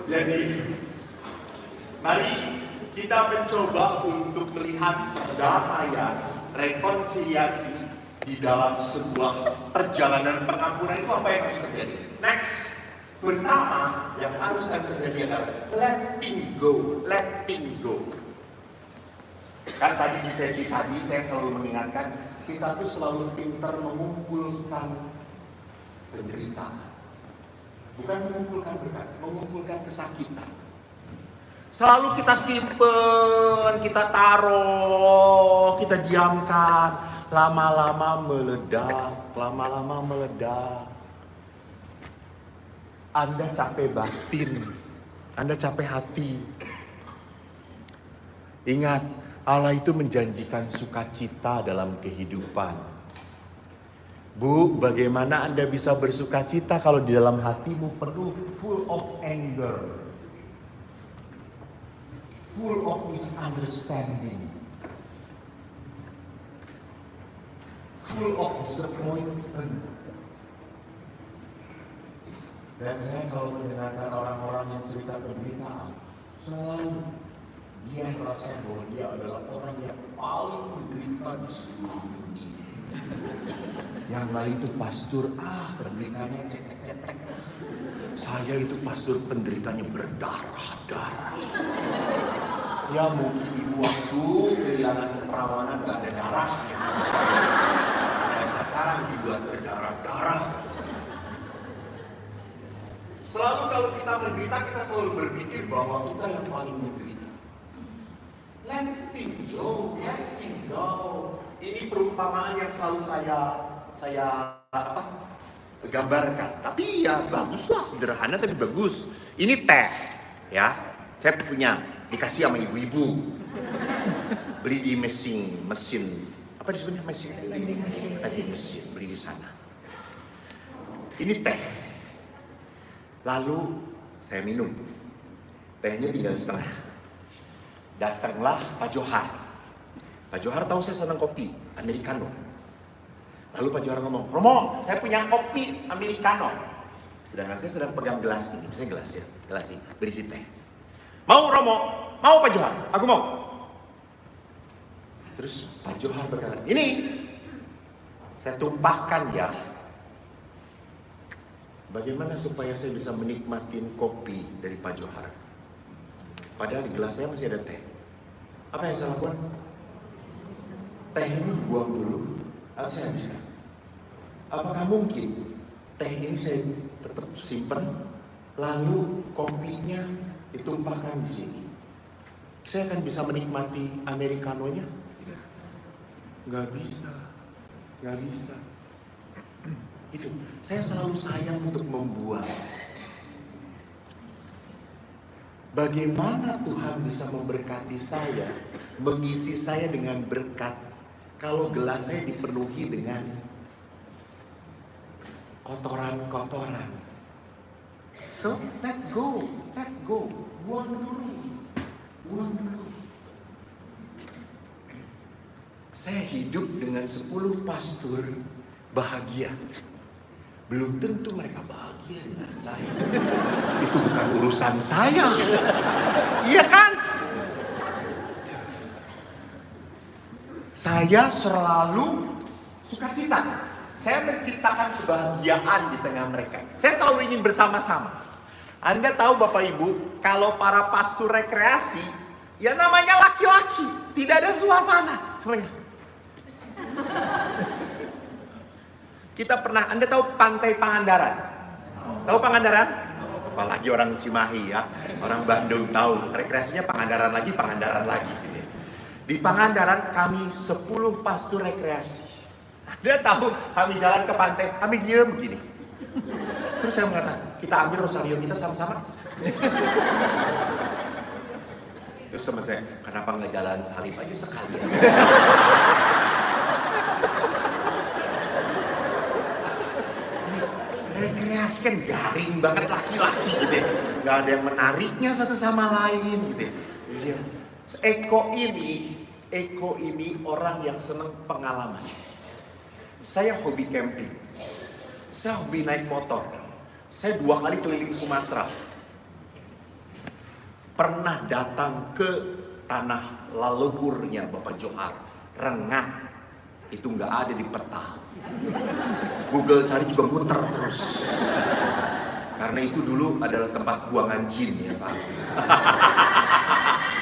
Jadi, mari kita mencoba untuk melihat perdamaian, rekonsiliasi di dalam sebuah perjalanan pengampunan itu apa yang harus terjadi. Next, pertama yang harus terjadi adalah letting go, letting go. Kan tadi di sesi tadi saya selalu mengingatkan, kita tuh selalu pintar mengumpulkan penderitaan. Bukan mengumpulkan berkat, mengumpulkan kesakitan. Selalu kita simpen, kita taruh, kita diamkan. Lama-lama meledak, lama-lama meledak. Anda capek batin, Anda capek hati. Ingat, Allah itu menjanjikan sukacita dalam kehidupan. Bu, bagaimana Anda bisa bersukacita kalau di dalam hatimu penuh full of anger, full of misunderstanding, full of disappointment. Dan saya kalau mendengarkan orang-orang yang cerita penderitaan, selalu dia merasa bahwa dia adalah orang yang paling menderita di seluruh dunia. Yang lain itu pastor, penderitanya cetek-cetek. Saya itu pastor penderitanya berdarah-darah. Ya mungkin ibu waktu kehilangan keperawanan gak ada darahnya. Dan sekarang dibuat berdarah-darah. Selalu kalau kita menderita, kita selalu berpikir bahwa kita yang paling menderita. Letting go, letting go. Ini perumpamaan yang selalu saya gambarkan. Tapi ya baguslah, sederhana tapi bagus. Ini teh, ya. Saya punya, dikasih sama ibu-ibu. Beli di mesin, apa disebutnya mesin? Mesin, beli di sana. Ini teh. Lalu saya minum. Tehnya tinggal setengah. Datanglah Pak Johar. Pak Johar tahu saya senang kopi Americano. Lalu Pak Johar ngomong, Romo, saya punya kopi Americano. Sedangkan saya sedang pegang gelas ini, misalnya gelas ya, gelas ini berisi teh. Mau Romo? Mau Pak Johar? Aku mau. Terus Pak Johar berkata, ini saya tumpahkan ya. Bagaimana supaya saya bisa menikmatin kopi dari Pak Johar? Padahal di gelas saya masih ada teh. Apa yang saya lakukan? Teh ini buang dulu, atau saya habiskan. Apakah mungkin teh ini saya tetap simpan, lalu kopinya ditumpahkan di sini? Saya akan bisa menikmati Americanonya? Tidak. Nggak bisa. Itu, saya selalu sayang untuk membuang. Bagaimana Tuhan bisa memberkati saya, mengisi saya dengan berkat, kalau gelas saya dipenuhi dengan kotoran-kotoran. So, let go, buang dulu. Saya hidup dengan 10 pastor bahagia. Belum tentu mereka bahagia dengan saya. Itu bukan urusan saya. Iya kan? Saya selalu sukacita. Saya menciptakan kebahagiaan di tengah mereka. Saya selalu ingin bersama-sama. Anda tahu Bapak Ibu, kalau para pastor rekreasi, ya namanya laki-laki, tidak ada suasana semuanya. Kita pernah, Anda tahu Pantai Pangandaran? Tahu Pangandaran? Apalagi orang Cimahi ya, orang Bandung tahu. Rekreasinya Pangandaran lagi gitu. Di Pangandaran kami 10 pastor rekreasi. Dia tahu kami jalan ke pantai, kami diem begini. Terus saya mengatakan, kita ambil rosario kita sama-sama. Terus teman saya, kenapa nggak jalan salib aja sekali? Rekreasi kan garing banget laki-laki gitu ya. Gak ada yang menariknya satu sama lain gitu ya. Eko ini orang yang senang pengalaman. Saya hobi camping. Saya hobi naik motor. Saya 2 kali keliling Sumatera. pernah datang ke tanah leluhurnya Bapak Johar, Rengat. Itu nggak ada di peta. Google cari juga muter terus. Karena itu dulu adalah tempat buangan jin ya Pak.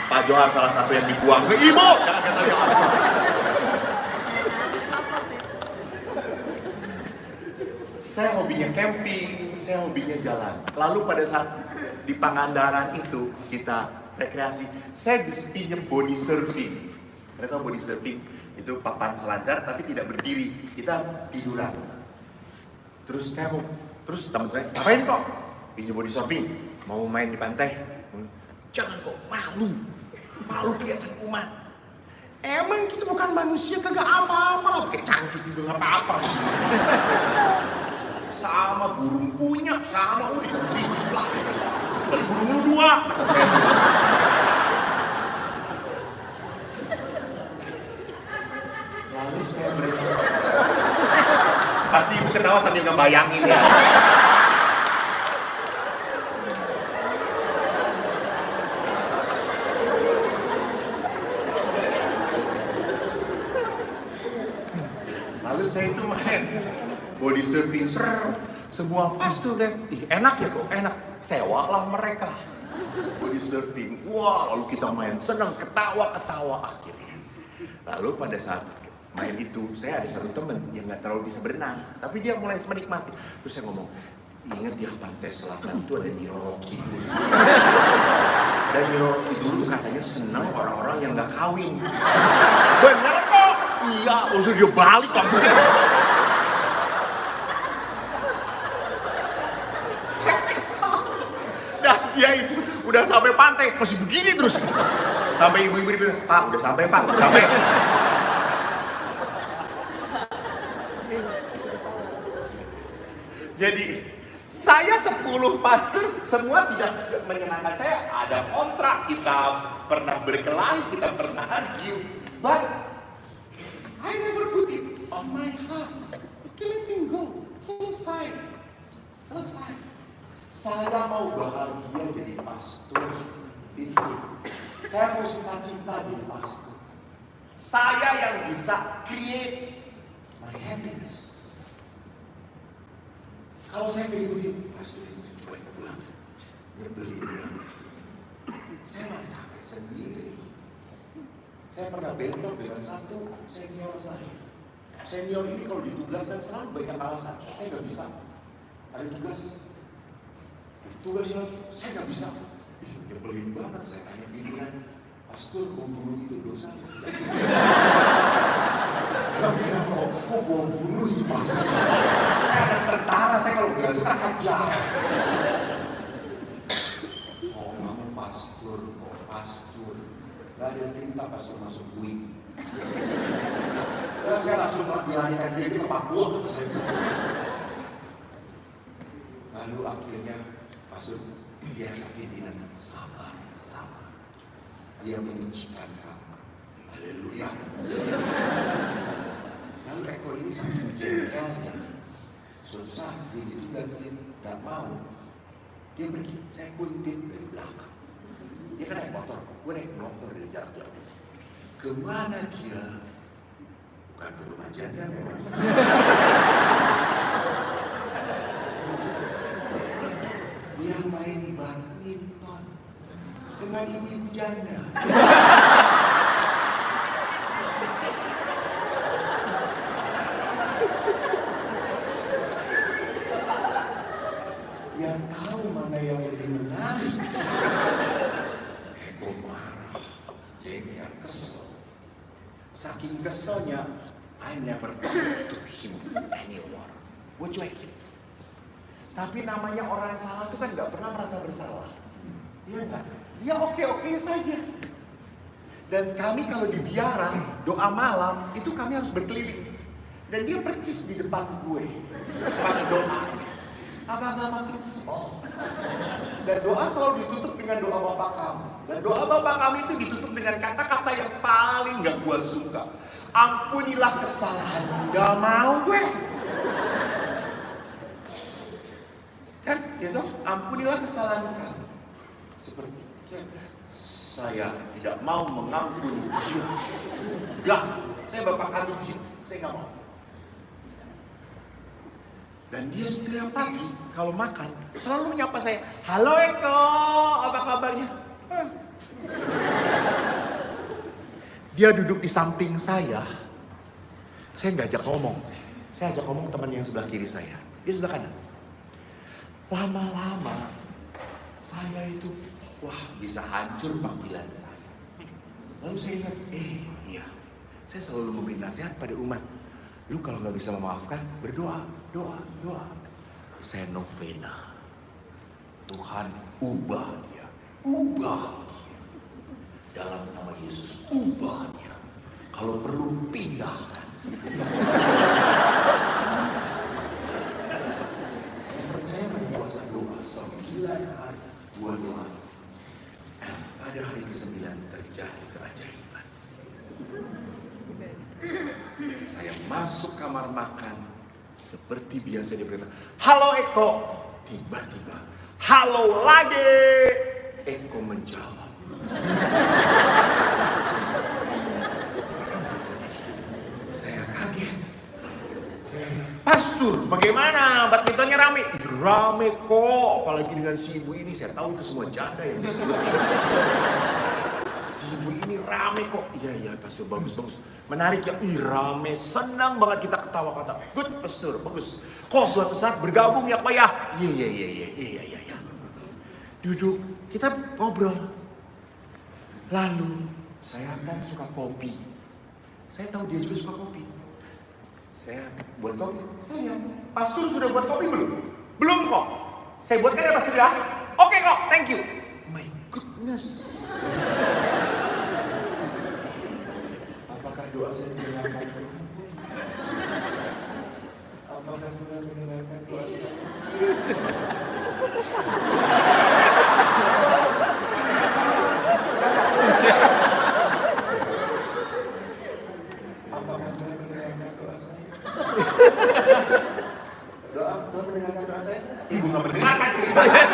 Pak Johar salah satu yang dibuang ke Ibu. Jangan kata Johar. Saya hobinya camping, saya hobinya jalan. Lalu pada saat di Pangandaran itu kita rekreasi, saya pinjam body surfing. Kalian tahu body surfing? Itu papan selancar tapi tidak berdiri, kita tiduran. Terus teman saya, ngapain kok? Pinjam body surfing, mau main di pantai. Jangan kok, malu kelihatan umat. Emang kita bukan manusia, kagak apa-apa lah, kayak cangcut juga nggak apa-apa. Sama burung punya, sama udah ribut lah. Kecuali burung lu dua. Lalu saya pasti ibu ketawa sambil ngebayangin ya. Lalu saya itu main body surfing, semua pas tuh lihat, enak ya kok, enak. Sewalah mereka body surfing. Wah, lalu kita main senang, ketawa akhirnya. Lalu pada saat main itu, saya ada satu temen yang nggak terlalu bisa berenang, tapi dia mulai menikmati. Terus saya ngomong, ingat ya pantai selatan itu ada Nyi Roro Kidul. Dan Nyi Roro Kidul tuh katanya senang orang-orang yang nggak kawin. Bener kok? Iya, usah dia balik kamu. Nah, dia itu udah sampai pantai, masih begini terus. Sampai ibu-ibu bilang, Pak, udah sampai Pak, udah sampai. Jadi, saya 10 pastor, semua tidak menyenangkan saya. Ada kontrak, kita pernah berkelahi, kita pernah argue. But, I never put it on my heart. Okay, let him go. Selesai. Saya mau bahagia jadi pastor. Itu. Saya mau sukacita jadi pastor. Saya yang bisa create my happiness. Kalau saya ngikutin pastor itu cuek banget, nyebelin banget. Saya malah capek sendiri. Saya pernah bentrok dengan satu senior saya. Senior ini kalau ditugaskan selalu banyak alasan. Saya nggak bisa. Ada tugas lagi, saya nggak bisa. Nyebelin banget. Saya tanya pimpinan, pastor mau bunuh itu dosa. Kalau kira mau bunuh itu pastor. Saya ada tentara, saya kalau nggak suka kejar. Oh, kamu pastor. Gak ada cerita pastor masuk buih. Dan saya langsung dilarikan dia ke Papua. Lalu akhirnya pastor biasa pimpinan sabar. Dia menyucikan kamu. Haleluya. Lalu Eko ini sangat jengkelnya. Suatu saat dia ditugasin, gak mau. Dia pergi, saya kuntit dari belakang. Dia kan naik motor, gue naik motor dari jarak jauh. Kemana dia? Bukan ke rumah janda memang. Dia main badminton dengan ibu-ibu janda. Yang tahu mana yang lebih menarik. Eko marah, jengkel, kesel. Saking keselnya, I never talk to him anymore. Gue cuekin. Tapi namanya orang salah itu kan gak pernah merasa bersalah. Iya gak? Dia oke-oke saja. Dan kami kalau di biara, doa malam, itu kami harus berkeliling. Dan dia percis di depan gue. Pas doanya. Abang-abang makin kesel. Dan doa selalu ditutup dengan doa Bapak kami. Dan doa Bapak kami itu ditutup dengan kata-kata yang paling gak gue suka. Ampunilah kesalahan. Gak mau gue. Kan, gitu? Ampunilah kesalahan kami. Seperti Saya tidak mau mengampuni dia. Enggak, saya bapak kandung dia. Saya nggak mau. Dan dia setiap pagi kalau makan selalu menyapa saya. Halo Eko, apa kabarnya? Dia duduk di samping saya nggak ajak ngomong. Saya ajak ngomong teman yang sebelah kiri saya. Dia sebelah kanan. Lama-lama saya itu, wah bisa hancur panggilan saya. Lalu saya ingat, iya. Saya selalu memberi nasihat pada umat. Lu kalau nggak bisa memaafkan, berdoa, doa. Saya novena. Tuhan ubah dia. Ubah dia. Dalam nama Yesus, ubah dia. Kalau perlu, pindahkan. Saya percaya pada kuasa doa 9 hari, 2 doa. Dan pada hari ke-9 terjadi keajaiban. Saya masuk kamar makan seperti biasa dia berkata, halo Eko. Tiba-tiba, halo lagi. Eko menjawab. Saya kaget. Pastor, bagaimana? Badmintonnya rame? Rame kok, apalagi dengan si ibu ini. Saya tahu itu semua janda yang disebut. Si ibu ini rame kok. Iya, Pastor, bagus. Menarik ya, rame, senang banget kita ketawa-kata. Good, Pastor, bagus. Kok suatu saat bergabung ya Pak ya? Iya. Duduk, kita ngobrol. Lalu, saya kan suka kopi. Saya tahu dia juga suka kopi. Saya buat kopi. Saya lihat, Pastor sudah buat kopi belum? Belum kok. Saya buatkan ya Pastor ya? Oke kok, thank you. My goodness. Apakah doa saya didengarkan Tuhan? Apakah Tuhan mendengarkan doa saya? Apakah Tuhan mendengarkan doa saya? Tuhan mendengarkan doa saya? Ibu nggak mendengarkan cerita saya.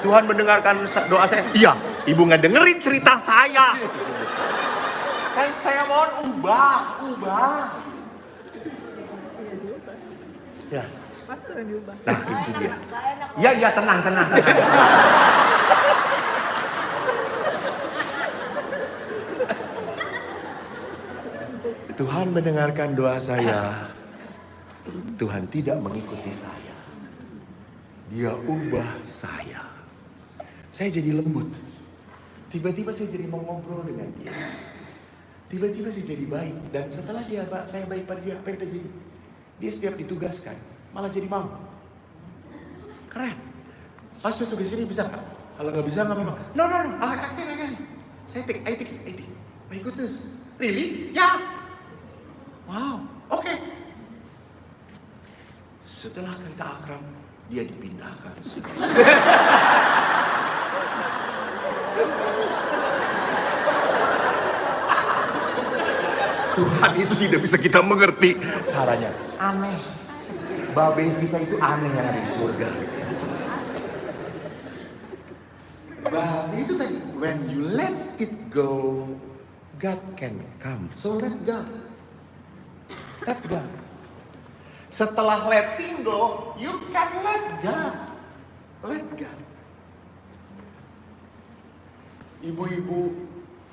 Tuhan mendengarkan doa saya. Iya, ibu nggak dengerin cerita saya. Kan saya mohon ubah. Ya. Nah itu dia. Iya tenang. Tuhan mendengarkan doa saya. Tuhan tidak mengikuti saya. Dia ubah saya. Saya jadi lembut. Tiba-tiba saya jadi mau ngobrol dengan dia. Tiba-tiba saya jadi baik. Dan setelah saya baik pada dia, apa yang terjadi? Dia setiap ditugaskan, malah jadi mau. Keren. Pastor tugas ini bisa nggak? Kalau nggak bisa nggak apa-apa. No. I can. Saya take. My goodness. Really? Ya. Wow. Oke. Setelah kita akrab, dia dipindahkan. Tuhan itu tidak bisa kita mengerti caranya. Aneh. Babe kita itu aneh yang ada di surga. Babe itu tadi, when you let it go, God can come. So let God. Let God. Setelah letting go, you can let God. Let God. Ibu-ibu,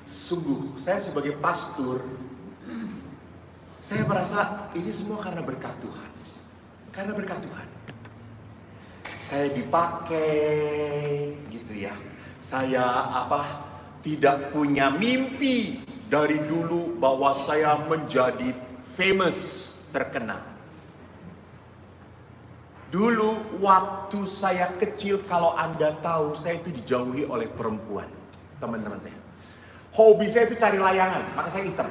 sungguh saya sebagai pastor, saya merasa ini semua karena berkat Tuhan. Karena berkat Tuhan. Saya dipakai gitu ya. Saya tidak punya mimpi dari dulu bahwa saya menjadi famous, terkenal. Dulu waktu saya kecil, kalau Anda tahu, saya itu dijauhi oleh perempuan. Teman-teman saya. Hobi saya itu cari layangan, maka saya hitam.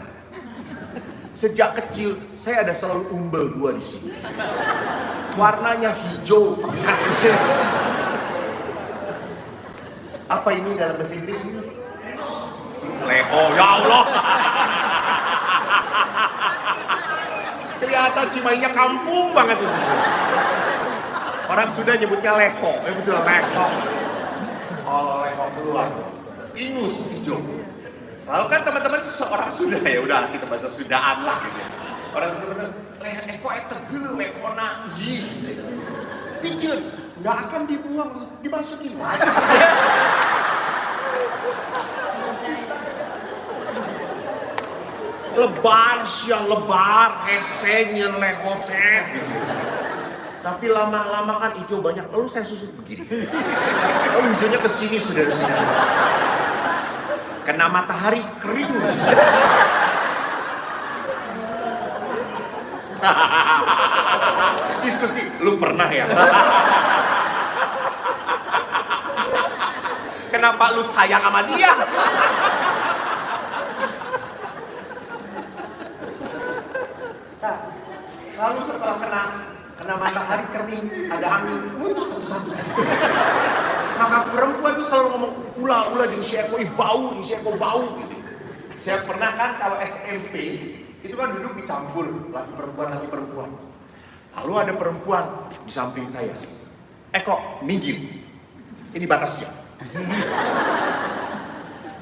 Sejak kecil saya ada selalu umbel 2 di sini. Warnanya hijau pekat. Apa ini dalam bahasa Inggris? Leo, ya Allah. kelihatan Cimainya kampung banget itu. Orang Sunda nyebutnya leho, betul leho. Oh, leho keluar. Ingus hijau. Lalu kan teman-teman seorang Sunda ya, udah kita bahasa Sundaan lah gitu. Orang Sunda, kok tegel lehona. Ih. Pijen, nggak akan dibuang, dimasukin lagi. Lebar siang lebar, esenya lehoteh gitu. Tapi lama-lama kan hijau banyak, lalu saya susut begini. Lalu hijaunya kesini saudara-saudara. Kena matahari kering. Diskusi, lu pernah ya? Kenapa lu sayang sama dia? Lalu setelah kena matahari kering, ada angin, muncul satu-satu. Maka perempuan itu selalu ngomong ulah jeung si Eko bau, jeung si Eko bau. Saya pernah kan kalau SMP itu kan duduk dicampur laki perempuan. Lalu ada perempuan di samping saya. Eko, minggir. Ini batasnya.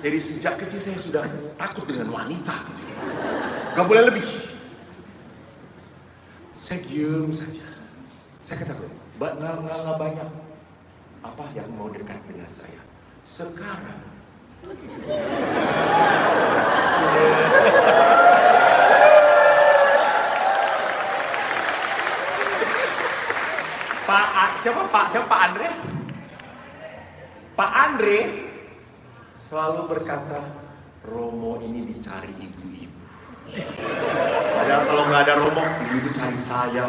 Jadi sejak kecil saya sudah takut dengan wanita. Gak boleh lebih. Saya diem saja. Saya kata, nggak banyak apa yang mau dekat dengan saya. Sekarang. Siapa Pak Andre? Pak Andre selalu berkata, Romo ini dicari ibu-ibu. Padahal kalau nggak ada Romo, ibu cari saya.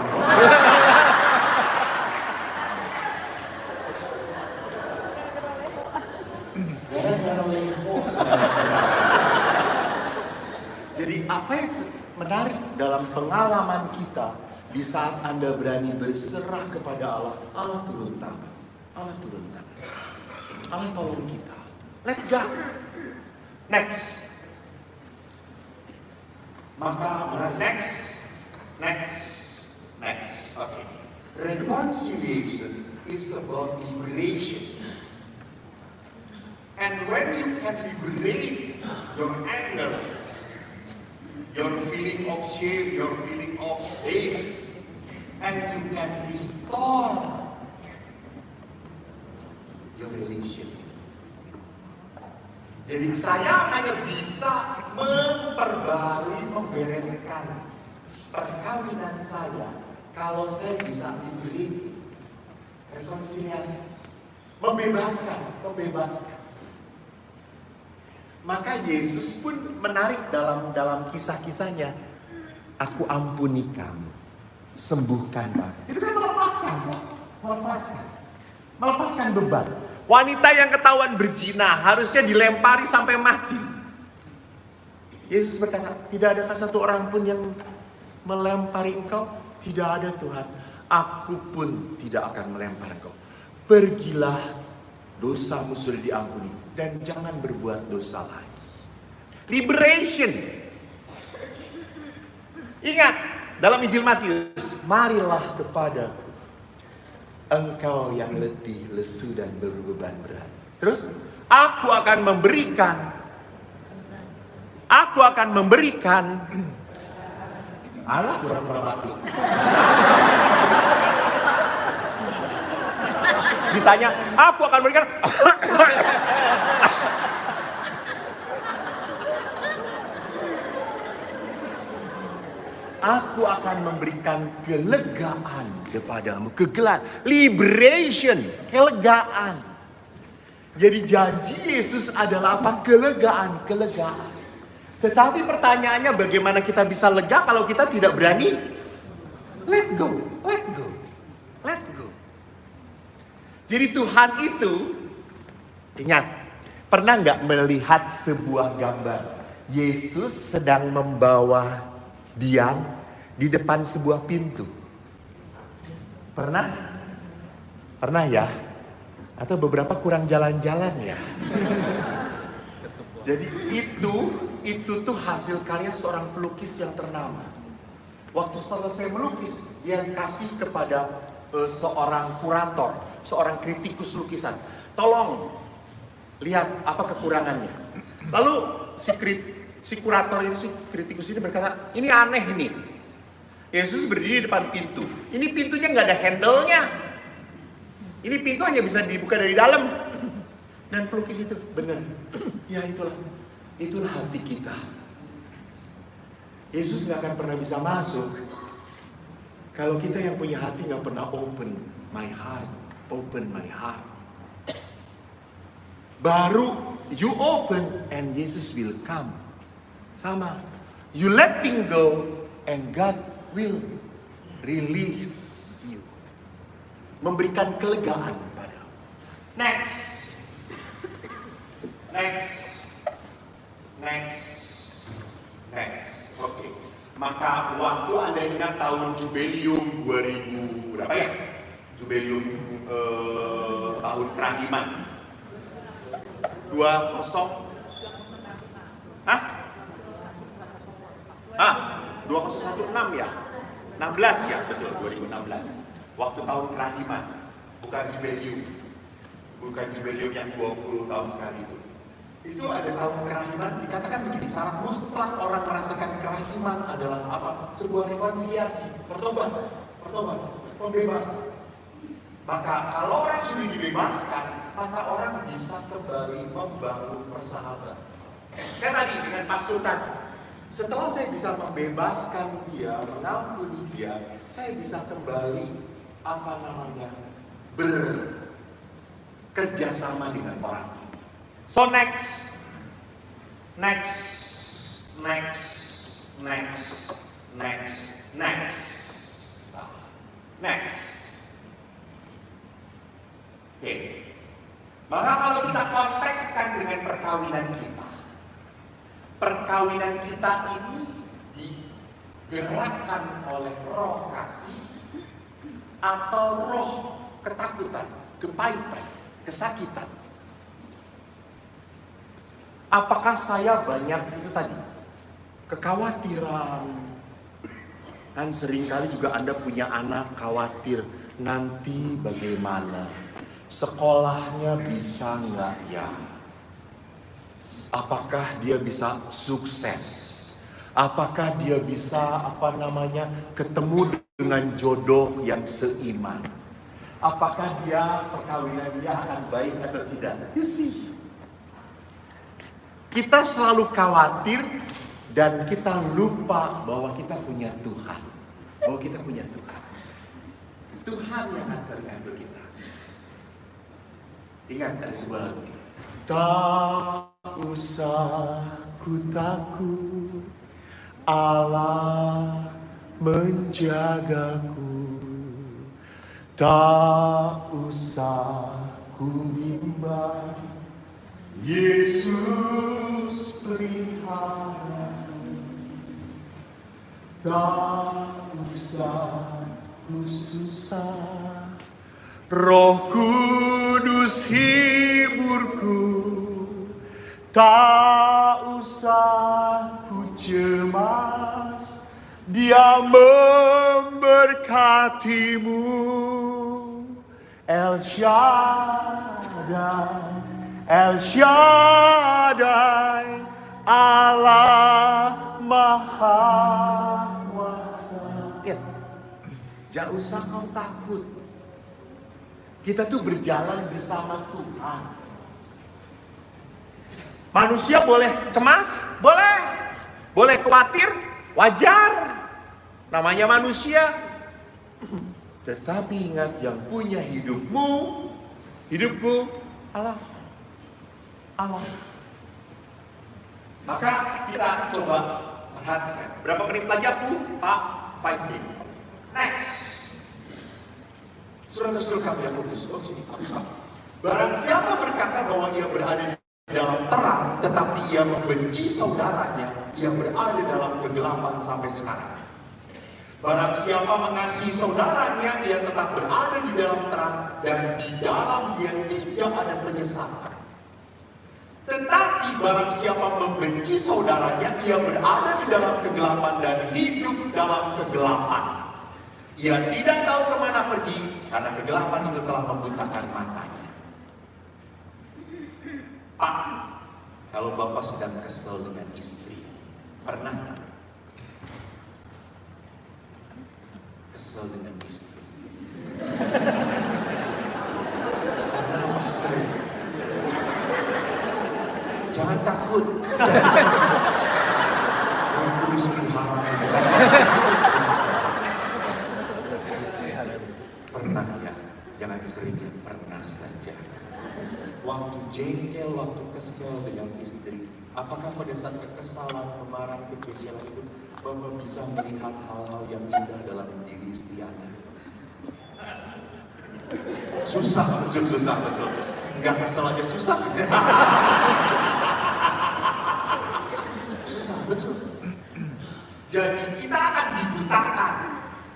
Jadi apa yang menarik dalam pengalaman kita di saat Anda berani berserah kepada Allah, Allah turun tangan, Allah turun tangan, Allah tolong kita. Let go. Next. Maka next. Okay. Reconciliation is about liberation. And when you can liberate your anger, your feeling of shame, your feeling of hate, and you can restore your relation. Jadi saya hanya bisa memperbarui, membereskan perkawinan saya kalau saya bisa liberate, rekonsiliasi, membebaskan. Maka Yesus pun menarik dalam kisah-kisahnya. Aku ampuni kamu, sembuhkan kamu. Itu kan melepaskan beban. Wanita yang ketahuan berzina harusnya dilempari sampai mati. Yesus berkata, tidak ada satu orang pun yang melempari engkau. Tidak ada Tuhan. Aku pun tidak akan melempar engkau. Pergilah, dosamu sudah diampuni. Dan jangan berbuat dosa lagi. Liberation. Ingat, dalam Injil Matius, marilah kepadaku engkau yang letih, lesu dan berbeban berat. Terus, aku akan memberikan Allah kurang-kurang waktu. Ditanya, aku akan memberikan aku akan memberikan kelegaan kepadamu. Kegelapan, liberation, kelegaan. Jadi janji Yesus adalah apa? Kelegaan. Tetapi pertanyaannya bagaimana kita bisa lega kalau kita tidak berani let go. Jadi Tuhan itu, ingat, pernah nggak melihat sebuah gambar Yesus sedang membawa diam di depan sebuah pintu? Pernah ya? Atau beberapa kurang jalan-jalan ya? Jadi itu tuh hasil karya seorang pelukis yang ternama. Waktu selesai melukis, dia kasih kepada seorang kurator, seorang kritikus lukisan. Tolong lihat apa kekurangannya. Lalu si kurator ini, si kritikus ini berkata, ini aneh ini. Yesus berdiri di depan pintu. Ini pintunya nggak ada handle-nya. Ini pintu hanya bisa dibuka dari dalam. Dan pelukis itu benar. Ya itulah hati kita. Yesus nggak akan pernah bisa masuk kalau kita yang punya hati nggak pernah open my heart. Baru you open and Jesus will come. Sama, you let things go and God will release you. Memberikan kelegaan padamu. Next. Oke. Maka waktu Anda ingat tahun Jubileum 2000 berapa ya? Jubileum tahun kerahiman 20 2016 ya? 16 ya, betul, 2016. Waktu tahun kerahiman, bukan Jubileum yang 20 tahun sekali itu. Itu ada tahun kerahiman, dikatakan begini, syarat mutlak orang merasakan kerahiman adalah apa? Sebuah rekonsiliasi, pertobatan, pembebasan. Maka kalau orang sudah dibebaskan, maka orang bisa kembali membangun persahabatan. Kan tadi dengan pastor tadi, setelah saya bisa membebaskan dia, mengampuni dia, saya bisa kembali bekerjasama dengan orang. So next. Oke. Maka kalau kita kontekskan dengan perkawinan kita ini digerakkan oleh roh kasih atau roh ketakutan, kepahitan, kesakitan. Apakah saya banyak itu tadi kekhawatiran? Kan seringkali juga Anda punya anak khawatir nanti bagaimana, sekolahnya bisa nggak ya? Apakah dia bisa sukses? Apakah dia bisa ketemu dengan jodoh yang seiman? Apakah perkawinan dia akan baik atau tidak? You see, kita selalu khawatir dan kita lupa bahwa kita punya Tuhan. Tuhan yang atur kita. Ingat dari sebuah lagu. Tak usah ku takut, Allah menjagaku. Tak usah ku bimbang, Yesus pelihara. Tak usah ku susah, Roh Kudus hiburku. Tak usah ku cemas, Dia memberkatimu. El Shaddai, Allah Maha Kuasa. Ya, jangan usah kau takut. Kita tuh berjalan bersama Tuhan. Manusia boleh cemas, boleh khawatir, wajar. Namanya manusia. Tetapi ingat, yang punya hidupku, Allah. Maka kita coba perhatikan. Berapa menit lagi aku, Pak? 5 menit. Next. Saudara-saudara kami yang kudus. Barang siapa berkata bahwa ia berada di dalam terang, tetapi ia membenci saudaranya, ia berada dalam kegelapan sampai sekarang. Barang siapa mengasihi saudaranya, ia tetap berada di dalam terang, dan di dalam dia tidak ada penyesatan. Tetapi barang siapa membenci saudaranya, ia berada di dalam kegelapan dan hidup dalam kegelapan. Ia tidak tahu kemana pergi, karena kegelapan itu telah membutakan matanya. Pak, kalau Bapak sedang kesel dengan istri, pernah nggak? Kesel dengan istri. Pernah apa sering? Jangan takut, jangan cemas. Yang kudus pelihara, bukan istri. Pernah ya, jangan seringnya, pernah saja. Waktu jengkel, waktu kesel dengan istri, apakah pada saat kekesalan, kemarahan, kejengkelan itu Bapak bisa melihat hal-hal yang indah dalam diri istri Anda? Susah, betul. Nggak kesel aja susah. Susah, betul. Jadi kita akan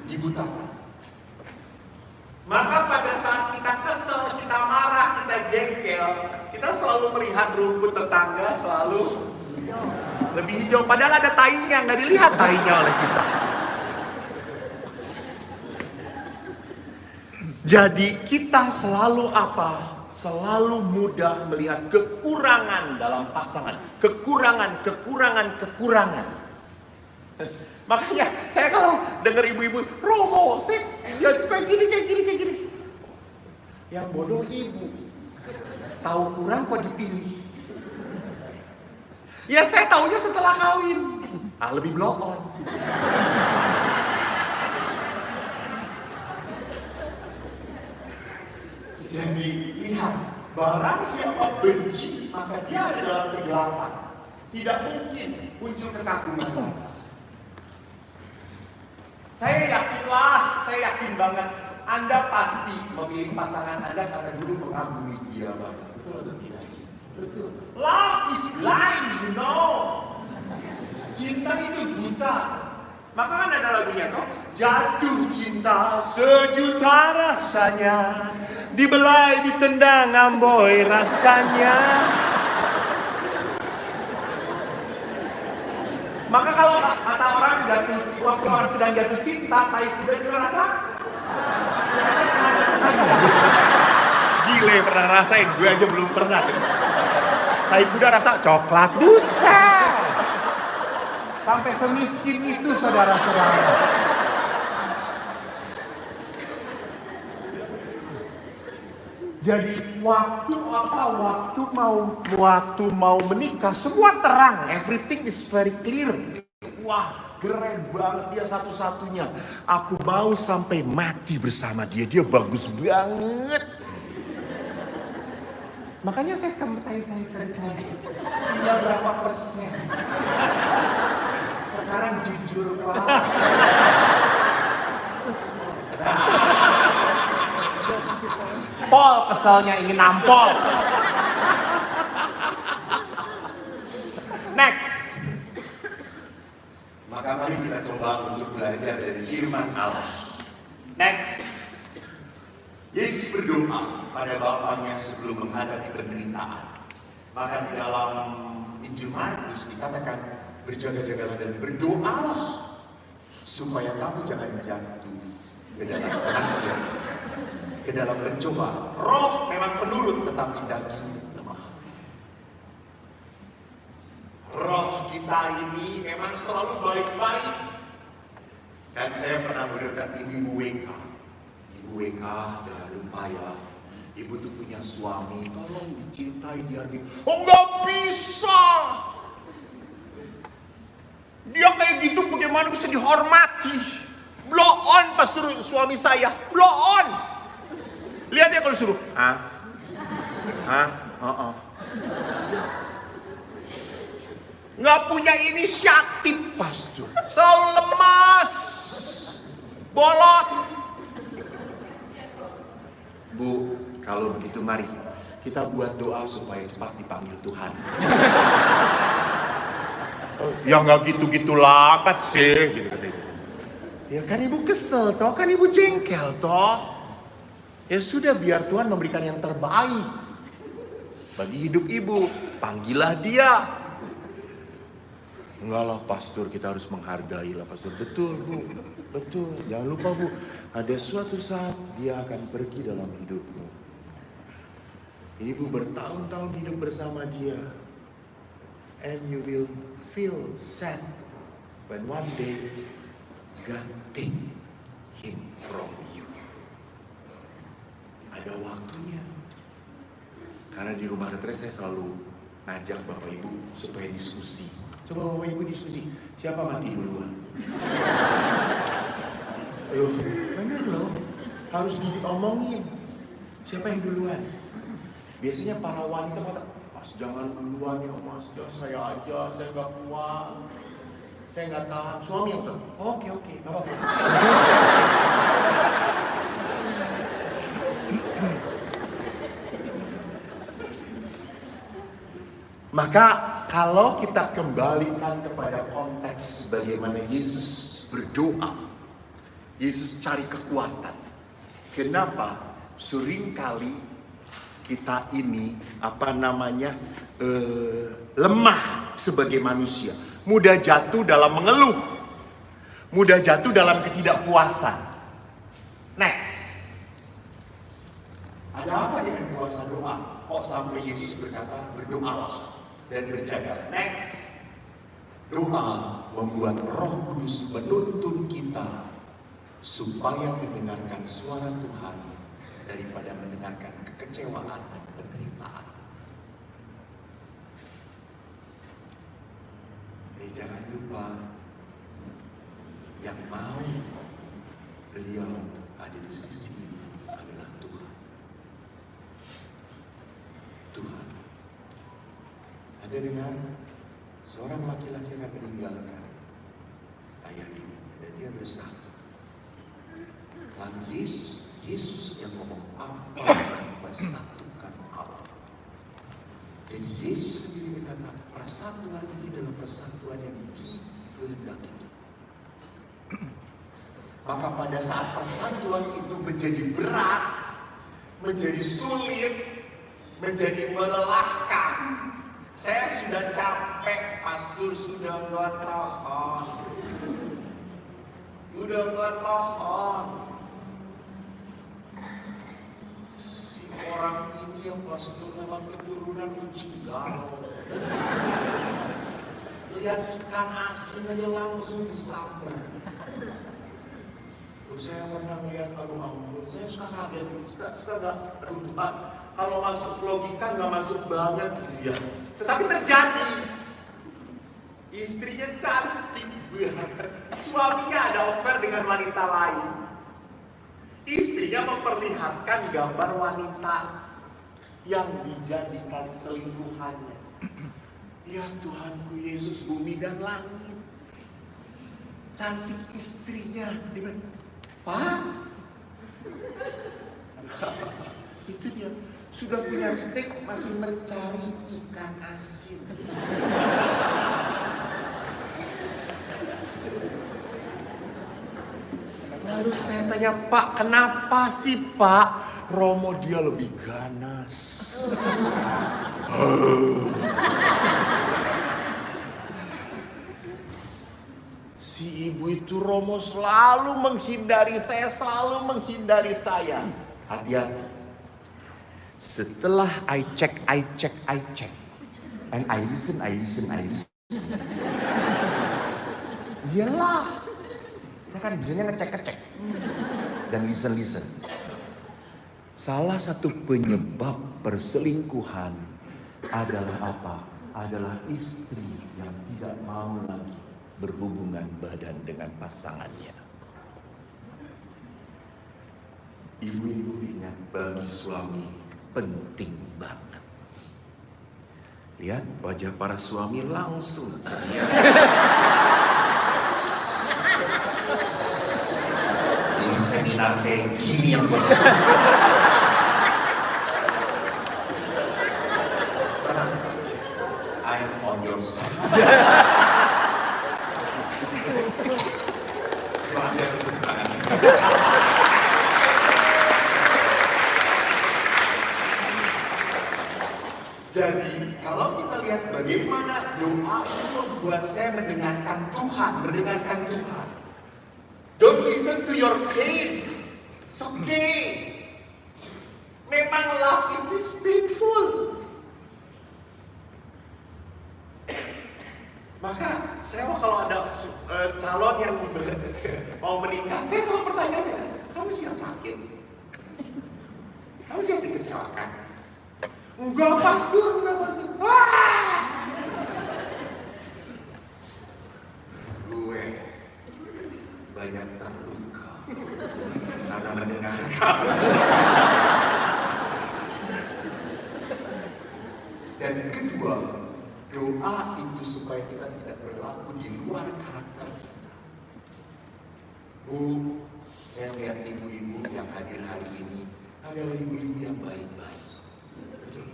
dibutakan. Maka pada saat kita kesel, kita marah, kita jengkel, kita selalu melihat rumput tetangga selalu lebih hijau. Padahal ada tainya, nggak dilihat tainya oleh kita. Jadi kita selalu apa? Selalu mudah melihat kekurangan dalam pasangan. Kekurangan. Makanya saya kalau dengar ibu-ibu, Romo, dia kayak gini. Yang bodoh ibu. Tahu kurang kok dipilih. Ya saya taunya setelah kawin. Lebih blow on. Jadi lihat, barang siapa benci, maka dia ada dalam kegelapan. Tidak mungkin muncul kekaguman lagi. Saya yakin banget, Anda pasti memilih pasangan Anda karena dulu mengagumi dia banget. Betul atau tidak? Betul. Love is blind, you know. Cinta itu buta. Maka kan ada lagunya kok, jatuh cinta sejuta rasanya, dibelai ditendang amboi rasanya. Maka kalau kata orang waktu orang sedang jatuh cinta, tai kuda juga rasa. Gile pernah rasain, gue aja belum pernah. Tai kuda rasa coklat, buset. Sampai semiskin itu saudara-saudara. Jadi waktu mau menikah semua terang, everything is very clear. Wah, keren banget dia satu-satunya. Aku mau sampai mati bersama dia. Dia bagus banget. Makanya saya tanya-tanya tadi, tinggal berapa persen? Sekarang jujur Pak. Pol keselnya ingin nampol. Next. Maka mari kita coba untuk belajar dari firman Allah. Next. Yesus berdoa pada Bapaknya sebelum menghadapi penderitaan. Maka di dalam Injil Markus dikatakan, berjaga-jagalah dan berdoalah supaya kamu jangan jatuh ke dalam kematian, ke dalam pencobaan. Roh memang penurut tetapi daging lemah. Roh kita ini memang selalu baik-baik. Dan saya pernah mendengar Ibu WK. Ibu WK jangan lupa ya, ibu tuh punya suami, tolong dicintai, dihargai. Oh nggak bisa. Dia kayak gitu bagaimana bisa dihormati? Blow on pas suruh suami saya, blow on. Lihat dia kalau suruh, nggak punya inisiatif pastor, selalu lemas, bolot. Bu, kalau begitu mari kita buat doa supaya cepat dipanggil Tuhan. Ya nggak gitu-gitu lakat sih, gitu katanya. Ya kan ibu kesel toh, kan ibu jengkel toh. Ya sudah, biar Tuhan memberikan yang terbaik bagi hidup ibu. panggillah dia. Enggak lah pastor, kita harus menghargai lah pastor. Betul Bu, betul. Jangan lupa Bu, ada suatu saat dia akan pergi dalam hidupmu. Ibu bertahun-tahun hidup bersama dia. And you will feel sad when one day God take him from you. Ada waktunya. Karena di rumah retret saya selalu ngajak Bapak Ibu supaya diskusi. Coba Bapak Ibu diskusi, siapa mati duluan? Loh, bener loh, harus diomongin. Siapa yang duluan? Biasanya para wanita kata, Mas jangan duluan ya Mas, ya saya aja, saya gak kuat. Saya gak tahan. Suami yang tahu, oke, gak apa-apa. Maka kalau kita kembalikan kepada konteks bagaimana Yesus berdoa, Yesus cari kekuatan. Kenapa? Seringkali kita ini lemah sebagai manusia, mudah jatuh dalam mengeluh, mudah jatuh dalam ketidakpuasan. Next, ada apa dengan puasa doa? Kok sampai Yesus berkata berdoalah dan berjaga. Next, doa membuat Roh Kudus menuntun kita supaya mendengarkan suara Tuhan daripada mendengarkan kekecewaan dan penderitaan. Jangan lupa, yang mau beliau ada di sisi adalah Tuhan. Tuhan. Anda dengar, seorang laki-laki akan meninggalkan ayah ibu dan dia bersatu. Lalu Yesus yang ngomong apa yang persatukan Allah. Jadi Yesus sendiri berkata, persatuan ini adalah persatuan yang dikehendaki itu. Maka pada saat persatuan itu menjadi berat, menjadi sulit, menjadi melelahkan, saya sudah capek, pastor sudah nggak tahan. Udah nggak tahan. Si orang ini yang pastor memang keturunan Ujigawa. Lihat ikan asin aja langsung disambar. Saya pernah melihat, aduh ampun, saya suka kaget, suka gak, aduh Tuhan, kalau masuk logika gak masuk banget gitu ya. Tetapi terjadi, istrinya cantik banget, suaminya ada affair dengan wanita lain. Istrinya memperlihatkan gambar wanita yang dijadikan selingkuhannya. Ya Tuhanku Yesus, bumi dan langit, cantik istrinya. Dia bilang, Pak, itu dia sudah punya steak masih mencari ikan asin. Lalu saya tanya, Pak, kenapa sih Pak Romo dia lebih ganas? Si ibu itu Romo selalu menghindari saya, selalu menghindari saya. Hati-hati. Setelah I check. And I listen. Iyalah. Saya kan biasanya ngecek. Dan listen. Salah satu penyebab perselingkuhan adalah apa? Adalah istri yang tidak mau lagi berhubungan badan dengan pasangannya. Ibu-ibu ingat, bagi suami penting banget. Lihat wajah para suami langsung ceria. Ini seminar kayak gini yang besar. Tenang, I'm on your side. Jadi kalau kita mendengarkan Tuhan, mendengarkan Tuhan. Don't listen to your pain. It's okay. Memang love it is painful. Maka saya kalau ada calon yang mau menikah, saya selalu bertanya, kamu siap sakit? Kamu siap dikecewakan? Enggak pastor, enggak pastor. Gue banyak terluka karena mendengarkan. Dan kedua, doa itu supaya kita tidak berlaku di luar karakter kita. Bu, saya melihat ibu-ibu yang hadir hari ini adalah ibu-ibu yang baik-baik. Betul.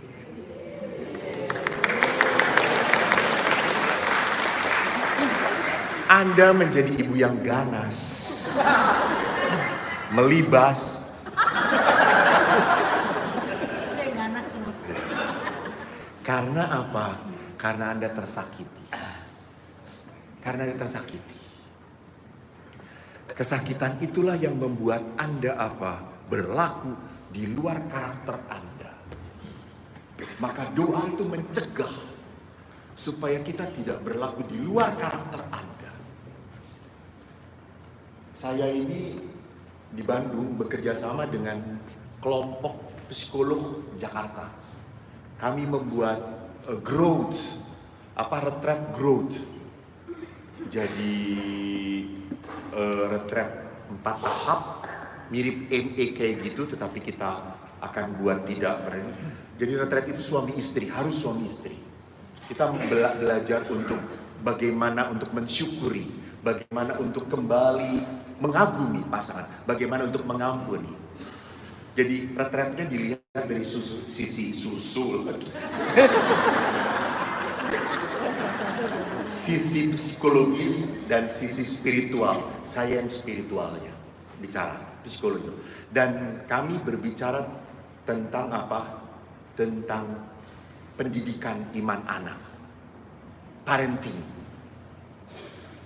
Anda menjadi ibu yang ganas, melibas. Karena apa? Karena Anda tersakiti. Karena Anda tersakiti. Kesakitan itulah yang membuat Anda apa? Berlaku di luar karakter Anda. Maka doa itu mencegah supaya kita tidak berlaku di luar karakter Anda. Saya ini di Bandung bekerja sama dengan kelompok psikolog Jakarta. Kami membuat retreat growth. Jadi retreat 4 tahap, mirip MA kayak gitu, tetapi kita akan buat tidak berani. Jadi retreat itu suami istri, harus suami istri. Kita belajar untuk bagaimana untuk mensyukuri, bagaimana untuk kembali mengagumi pasangan, bagaimana untuk mengampuni. Jadi retreatnya dilihat dari sisi sisi psikologis dan sisi spiritual. Saya yang spiritualnya bicara psikologi. Dan kami berbicara tentang apa? Tentang pendidikan iman anak, parenting.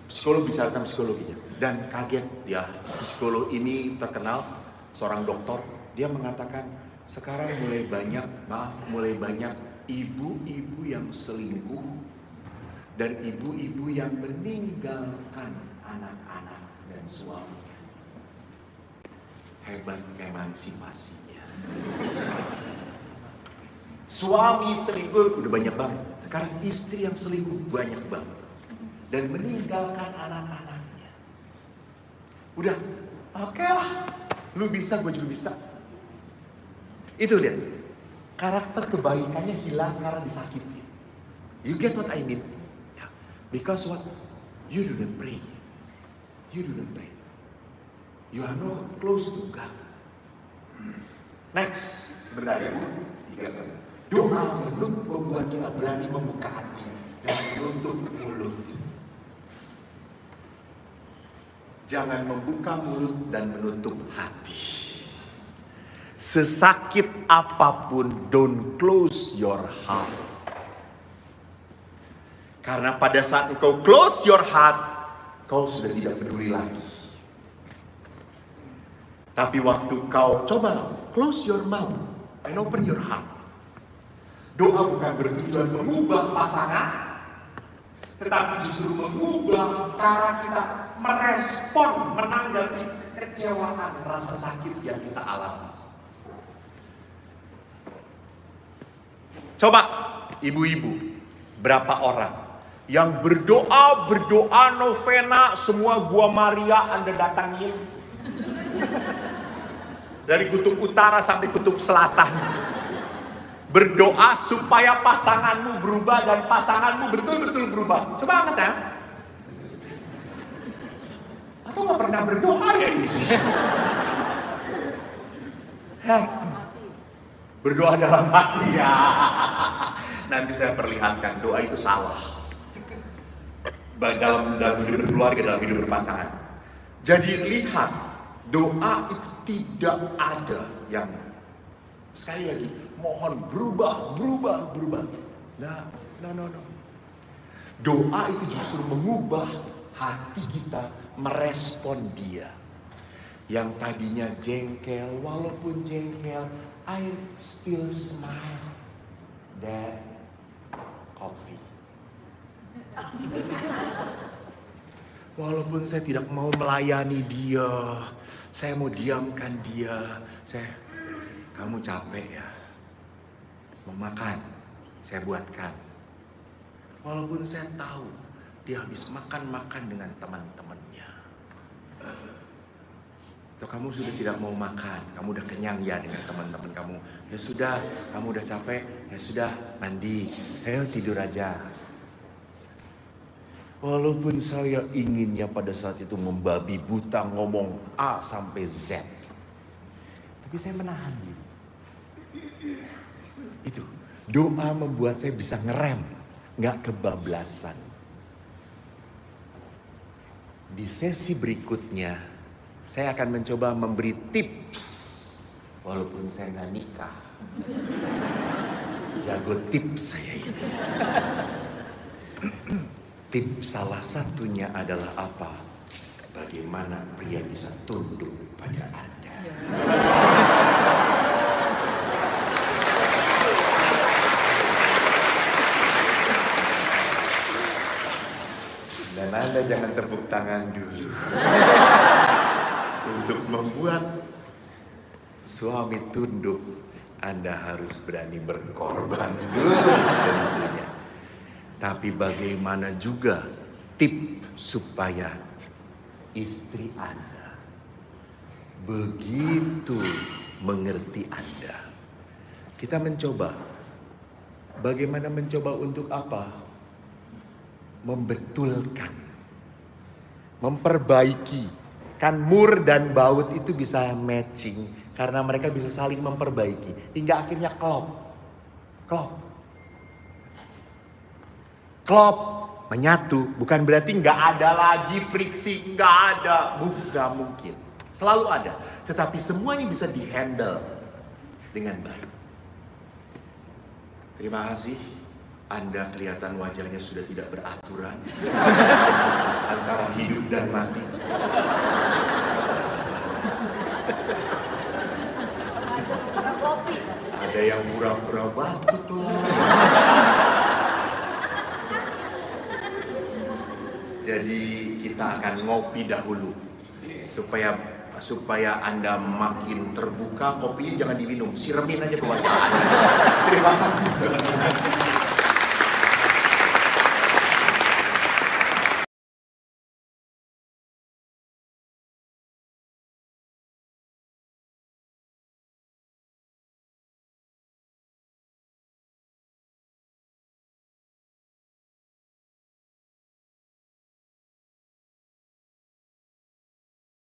Psikolog bicara tentang psikologinya. Dan kaget ya, psikolog ini terkenal, seorang dokter. Dia mengatakan sekarang mulai banyak ibu-ibu yang selingkuh dan ibu-ibu yang meninggalkan anak-anak dan suaminya. Hebat emansipasinya. Suami selingkuh udah banyak banget. Sekarang istri yang selingkuh banyak banget. Dan meninggalkan anak-anaknya. Udah, oke lah. Lu bisa, gue juga bisa. Itu lihat, karakter kebaikannya hilang karena disakiti. You get what I mean? Yeah. Because what? You didn't pray. You didn't pray. You are not close to God. Next, sebentar ya Bu. 3 kali. Doa membuat kita berani membuka hati dan menutup mulut. Jangan membuka mulut dan menutup hati. Sesakit apapun, don't close your heart. Karena pada saat engkau close your heart, kau sudah tidak peduli lagi. Tapi waktu kau coba close your mouth and open your heart. Doa bukan bertujuan mengubah pasangan, tetapi justru mengubah cara kita merespon, menanggapi kecewaan, rasa sakit yang kita alami. Coba ibu-ibu, berapa orang yang berdoa novena, semua gua Maria Anda datangin. Dari kutub utara sampai kutub selatan. Berdoa supaya pasanganmu berubah dan pasanganmu betul-betul berubah. Coba angkat ya. Atau gak pernah berdoa ya ini sih? Berdoa dalam hati ya. Nanti saya perlihatkan doa itu salah. Dalam hidup berkeluarga, dalam hidup berpasangan. Jadi lihat, doa itu tidak ada yang sekali lagi mohon berubah. No. Doa itu justru mengubah hati kita merespon dia. Yang tadinya jengkel, walaupun jengkel, I still smile. That coffee. Walaupun saya tidak mau melayani dia, saya mau diamkan dia. Kamu capek ya? Mau makan? Saya buatkan. Walaupun saya tahu dia habis makan-makan dengan teman-temannya. Atau kamu sudah tidak mau makan, kamu udah kenyang ya dengan teman-teman kamu. Ya sudah, kamu udah capek, ya sudah mandi, ayo tidur aja. Walaupun saya inginnya pada saat itu membabi buta ngomong A sampai Z. Tapi saya menahan diri. Itu, doa membuat saya bisa ngerem, gak kebablasan. Di sesi berikutnya, saya akan mencoba memberi tips. Walaupun saya gak nikah. Jago tips saya ini. Tips salah satunya adalah apa? Bagaimana pria bisa tunduk pada Anda. Dan Anda jangan tepuk tangan dulu. Untuk membuat suami tunduk, Anda harus berani berkorban dulu tentunya. Tapi bagaimana juga tips supaya istri Anda begitu mengerti Anda. Kita mencoba. Bagaimana mencoba untuk apa? Membetulkan. Memperbaiki. Kan mur dan baut itu bisa matching. Karena mereka bisa saling memperbaiki. Hingga akhirnya klop. Klop, menyatu, bukan berarti nggak ada lagi friksi, nggak ada, nggak mungkin. Selalu ada, tetapi semuanya bisa dihandle dengan baik. Terima kasih, Anda kelihatan wajahnya sudah tidak beraturan antara hidup dan mati. Ada yang pura-pura batuk loh. Jadi kita akan ngopi dahulu supaya Anda makin terbuka. Kopinya jangan diminum, siremin aja ke wajah Anda. Terima kasih.